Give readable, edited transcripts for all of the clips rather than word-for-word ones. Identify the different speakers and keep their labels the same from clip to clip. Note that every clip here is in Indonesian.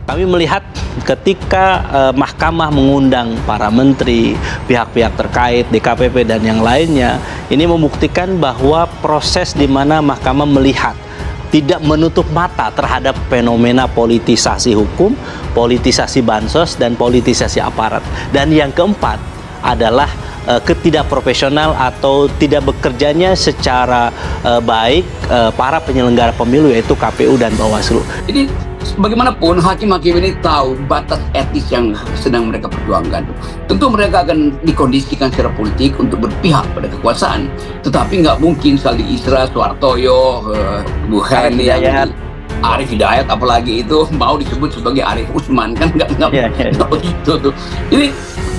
Speaker 1: Kami melihat ketika Mahkamah mengundang para menteri, pihak-pihak terkait, DKPP dan yang lainnya, ini membuktikan bahwa proses di mana Mahkamah melihat tidak menutup mata terhadap fenomena politisasi hukum, politisasi bansos, dan politisasi aparat. Dan yang keempat adalah ketidakprofesional atau tidak bekerjanya secara baik para penyelenggara pemilu, yaitu KPU dan Bawaslu.
Speaker 2: Jadi bagaimanapun hakim-hakim ini tahu batas etis yang sedang mereka perjuangkan. Tentu mereka akan dikondisikan secara politik untuk berpihak pada kekuasaan. Tetapi nggak mungkin Saldi Isra, Soehartoyo, Bu Heni, Arief Hidayat, apalagi itu mau disebut sebagai Arief Usman, kan nggak begitu tuh. Jadi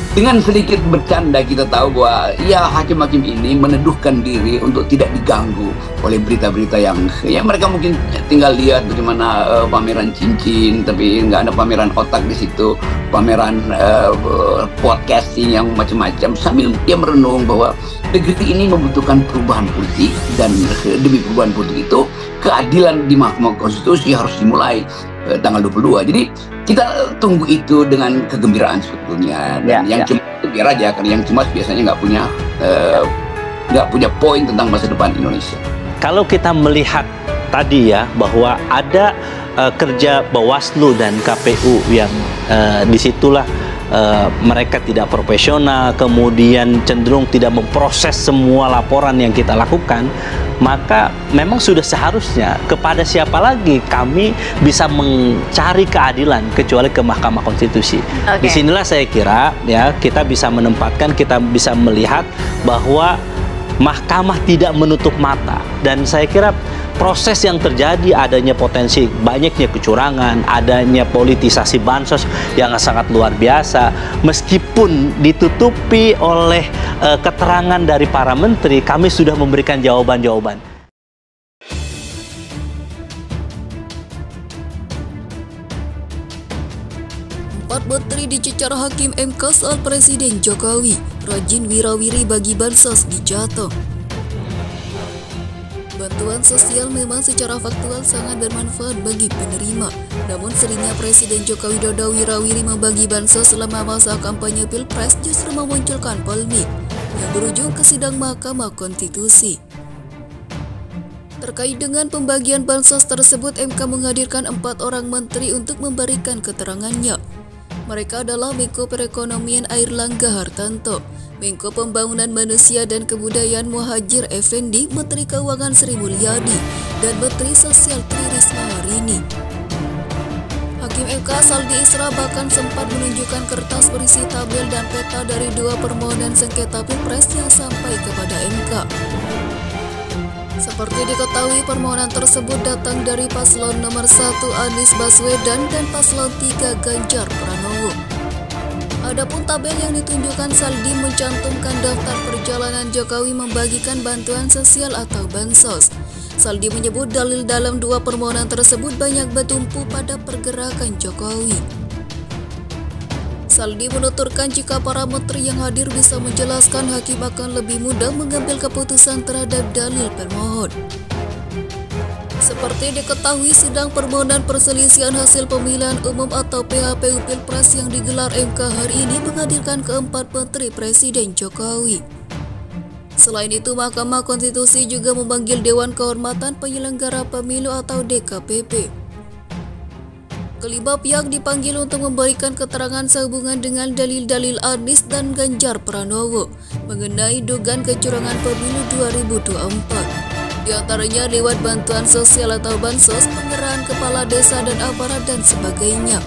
Speaker 2: dengan sedikit bercanda kita tahu bahwa ya hakim-hakim ini meneduhkan diri untuk tidak diganggu oleh berita-berita yang mereka mungkin tinggal lihat bagaimana pameran cincin, tapi nggak ada pameran otak di situ, pameran podcasting yang macam-macam, sambil dia merenung bahwa negeri ini membutuhkan perubahan politik, dan demi perubahan politik itu keadilan di Mahkamah Konstitusi harus dimulai tanggal 22. Jadi kita tunggu itu dengan kegembiraan sebetulnya. Dan yang cemas itu biar aja, karena yang cemas biasanya nggak punya poin tentang masa depan Indonesia.
Speaker 1: Kalau kita melihat tadi ya bahwa ada kerja Bawaslu dan KPU yang disitulah mereka tidak profesional, kemudian cenderung tidak memproses semua laporan yang kita lakukan, maka memang sudah seharusnya kepada siapa lagi kami bisa mencari keadilan kecuali ke Mahkamah Konstitusi. Disinilah saya kira ya kita bisa menempatkan, kita bisa melihat bahwa Mahkamah tidak menutup mata, dan saya kira proses yang terjadi, adanya potensi banyaknya kecurangan, adanya politisasi bansos yang sangat luar biasa, meskipun ditutupi oleh keterangan dari para menteri, kami sudah memberikan jawaban-jawaban.
Speaker 3: Empat menteri dicecar Hakim MK soal Presiden Jokowi rajin wirawiri bagi bansos di Jateng. Bantuan sosial memang secara faktual sangat bermanfaat bagi penerima. Namun seringnya Presiden Joko Widodo wirawiri membagi bansos selama masa kampanye Pilpres justru memunculkan polemik yang berujung ke sidang Mahkamah Konstitusi. Terkait dengan pembagian bansos tersebut, MK menghadirkan 4 orang menteri untuk memberikan keterangannya. Mereka adalah Menko Perekonomian Airlangga Hartarto, Menko Pembangunan Manusia dan Kebudayaan Muhadjir Effendi, Menteri Keuangan Sri Mulyani, dan Menteri Sosial Tri Risma hari ini. Hakim MK Saldi Isra bahkan sempat menunjukkan kertas berisi tabel dan peta dari 2 permohonan sengketa Pilpres yang sampai kepada MK. Seperti diketahui, permohonan tersebut datang dari paslon nomor 1 Anies Baswedan dan paslon 3 Ganjar Pranowo. Adapun tabel yang ditunjukkan Saldi mencantumkan daftar perjalanan Jokowi membagikan bantuan sosial atau bansos. Saldi menyebut dalil dalam 2 permohonan tersebut banyak bertumpu pada pergerakan Jokowi. Saldi menuturkan jika para menteri yang hadir bisa menjelaskan, hakim akan lebih mudah mengambil keputusan terhadap dalil permohon. Seperti diketahui, sidang permohonan perselisihan hasil pemilihan umum atau PHPU Pilpres yang digelar MK hari ini menghadirkan keempat menteri Presiden Jokowi. Selain itu, Mahkamah Konstitusi juga memanggil Dewan Kehormatan Penyelenggara Pemilu atau DKPP. Kelima pihak dipanggil untuk memberikan keterangan sehubungan dengan dalil-dalil Anies dan Ganjar Pranowo mengenai dugaan kecurangan pemilu 2024. Di antaranya lewat bantuan sosial atau bansos, pengerahan kepala desa dan aparat dan sebagainya.